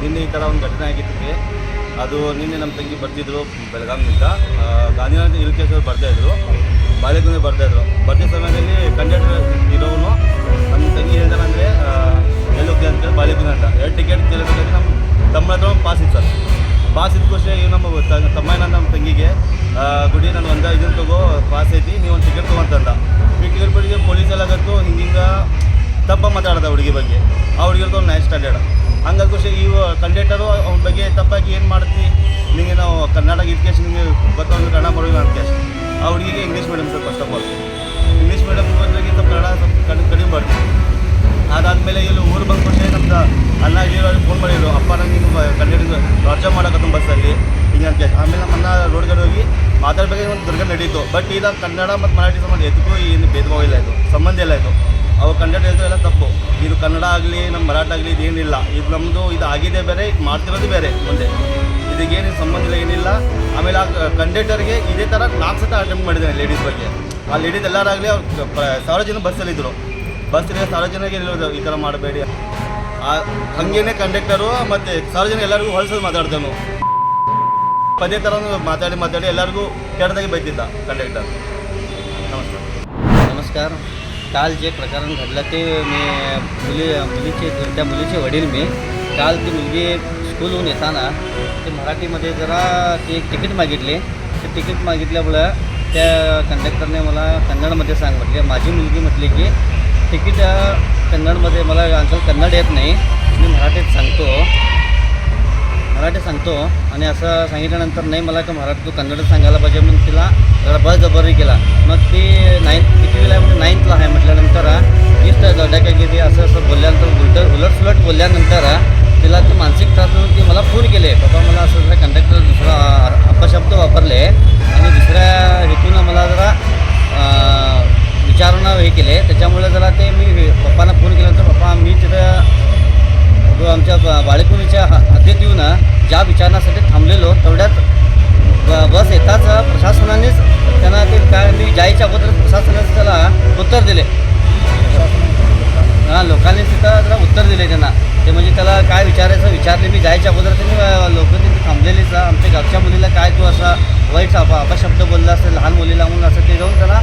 ನಿನ್ನೆ ಈ ಥರ ಒಂದು ಘಟನೆ ಆಗಿದ್ದಕ್ಕೆ ಅದು ನಿನ್ನೆ ನಮ್ಮ ತಂಗಿ ಬರ್ತಿದ್ರು ಬೆಳಗಾವಿನಿಂದ ಗಾಂಧಿನಗರ ಇರಿಕೇಶ್ವರ ಬರ್ತಾಯಿದ್ರು, ಬಾಳೆಗುಂದೆ ಬರ್ತಾಯಿದ್ರು. ಬರ್ತಿದ್ದ ಸಮಯದಲ್ಲಿ ಕಂಡಕ್ಟರ್ ಇರೋನು ನಮ್ಮ ತಂಗಿ ಹೇಳ್ತಾರೆ ಅಂದರೆ ಎಲ್ಲೋಗ್ತೀವಿ ಅಂತೇಳಿ ಬಾಳೆಗುಂದೆ ಅಂತ 2 ಟಿಕೆಟ್ ಕೇಳಬೇಕಾದ್ರೆ ನಮ್ಮ ತಮ್ಮ ಹತ್ರ ಒಂದು ಪಾಸ್ ಇತ್ತು ಸರ್. ಪಾಸ್ ಇದ್ದ ಖುಷಿ ಇವು ನಮ್ಮ ತಮ್ಮನ ನಮ್ಮ ತಂಗಿಗೆ ಗುಡಿ ನಾನು ಒಂದು ಇದನ್ನು ತಗೋ ಪಾಸ್ ಐತಿ, ನೀವು ಒಂದು ಟಿಕೆಟ್ ತೊಗೊಂತಂದ. ಈ ಟಿಕೆಟ್ ಬಗ್ಗೆ ಪೊಲೀಸ್ ಎಲ್ಲ ಗೊತ್ತು ಹಿಂಗೆ ತಪ್ಪ ಮಾತಾಡ್ದ ಹುಡುಗಿ ಬಗ್ಗೆ. ಆ ಹುಡುಗಿರ್ದು ಒಂದು 9th ಸ್ಟ್ಯಾಂಡರ್ಡ್. ಹಂಗಾಗಿ ಖುಷಿ ಇವು ಕಂಡಕ್ಟರು ಅವ್ನ ಬಗ್ಗೆ ತಪ್ಪಾಗಿ ಏನು ಮಾಡ್ತಿ, ನಿಮಗೆ ನಾವು ಕರ್ನಾಟಕ ಎಜುಕೇಷನ್ ನಿಮಗೆ ಗೊತ್ತೊಂದು ಕನ್ನಡ ಮಾಡೋಲ್ಲ ಅಂತ ಕ್ಯಾಶ್. ಆ ಹುಡುಗಿಗೆ English medium sir. First of all English medium ಬಂದಾಗ ಸ್ವಲ್ಪ ಕನ್ನಡ ಸ್ವಲ್ಪ ಕಡಿಮೆ ಬರ್ತೀವಿ. ಅದಾದಮೇಲೆ ಇಲ್ಲಿ ಊರು ಬಂದ ಖುಷಿ ನಮ್ದು ಅಣ್ಣ ಇಲ್ಲಿರೋರಿಗೆ ಫೋನ್ ಮಾಡಿದ್ರು, ಅಪ್ಪ ನಂಗೆ ಹಿಂಗೆ ಕಂಡಕ್ಟರ್ ಟಾರ್ಚರ್ ಮಾಡೋಕತ್ತ ಬಸ್ಸಲ್ಲಿ ಹಿಂಗೆ ಅಂತ. ಆಮೇಲೆ ನಮ್ಮ ಅಣ್ಣ ರೋಡ್ ಕಡೆ ಹೋಗಿ ಮಾತಾಡಬೇಕಾಗಿ ಒಂದು ದುರ್ಗ ನಡೀತು. ಬಟ್ ಈಗ ಕನ್ನಡ ಮತ್ತು ಮರಾಠಿ ಸಂಬಂಧ ಎದಕ್ಕೂ ಏನು ಭೇದ ಭಾವ ಇಲ್ಲ, ಇದು ಸಂಬಂಧ ಇಲ್ಲ. ಇದು ಅವು ಕಂಡಕ್ಟರ್ ಹೇಳ್ತಾರೆ ಎಲ್ಲ ತಪ್ಪು. ಇದು ಕನ್ನಡ ಆಗಲಿ ನಮ್ಮ ಮರಾಠ ಆಗಲಿ ಇದೇನಿಲ್ಲ. ಇದು ನಮ್ಮದು ಇದು ಆಗಿದೆ ಬೇರೆ, ಇದು ಮಾಡ್ತಿರೋದು ಬೇರೆ. ಮುಂದೆ ಇದಕ್ಕೇನು ಸಂಬಂಧ ಇಲ್ಲ, ಏನಿಲ್ಲ. ಆಮೇಲೆ ಆ ಕಂಡಕ್ಟರ್ಗೆ ಇದೇ ಥರ 4 ಸತ ಅಟೆಂಪ್ಟ್ ಮಾಡಿದ್ದಾನೆ ಲೇಡೀಸ್ ಬಗ್ಗೆ. ಆ ಲೇಡೀಸ್ ಎಲ್ಲರಾಗಲಿ ಅವ್ರು 1000 ಜನ ಬಸ್ಸಲ್ಲಿದ್ದರು. ಬಸ್ಸಿಗೆ 1000 ಜನರಿಗೆ ಹೇಳೋದು ಈ ಥರ ಮಾಡಬೇಡಿ. ಹಾಗೇನೆ ಕಂಡಕ್ಟರು ಮತ್ತು 1000 ಜನ ಎಲ್ಲರಿಗೂ ಹೊಲ್ಸೋದು ಮಾತಾಡ್ತಾನು. ಪದೇ ಥರ ಮಾತಾಡಿ ಎಲ್ಲರಿಗೂ ಕೆಟ್ಟದಾಗಿ ಬೈತಿದ್ದ कंडक्टर. नमस्कार. काल जे प्रकरण घडलं ते त्या मुलीचे वडील मी काल ती मुलगी स्कूलहून येताना ते मराठीमध्ये जरा ते एक तिकीट मागितले. ते तिकीट मागितल्यामुळं त्या कंडक्टरने मला कन्नडमध्ये सांग म्हटले. माझी मुलगी म्हटली की तिकीट कन्नडमध्ये मला अंकल कन्नड येत नाही, मी मराठीत सांगतो आणि असं सांगितल्यानंतर नाही मला का मराठी तू कन्नड सांगायला पाहिजे म्हणून तिला जरा बळजबरी केला. मग ती 9th कितवीला आहे म्हणजे 9thला आहे म्हटल्यानंतर तीच दडाक्यागिरी असं बोलल्यानंतर उलटसुलट बोलल्यानंतर तिला ते मानसिक त्रास म्हणून ती मला फोन केले, बाबा मला असं जरा कंडक्टर दुसरा अपशब्द वापरले आणि दुसऱ्या हेतून मला जरा विचारणा हे केले. त्याच्यामुळे जरा ते मी पप्पांना फोन केल्यानंतर पप्पा मी तिथं आमच्या बाळेकुणीच्या हद्दीत येऊन ज्या विचारण्यासाठी थांबलेलो तेवढ्यात बस येताच प्रशासनानेच त्यांना ते काय मी जायच्या अगोदर प्रशासनाने त्याला उत्तर दिले. हां, लोकांनी तिथं जरा उत्तर दिले त्यांना. ते म्हणजे त्याला काय विचारायचं विचारले. मी जायच्या अगोदर त्यांनी लोक तिथे थांबलेलीच आमच्या गावच्या मुलीला काय तू असा वाईट अपशब्द बोलला असेल लहान मुलीला म्हणून असं ते जाऊन त्याला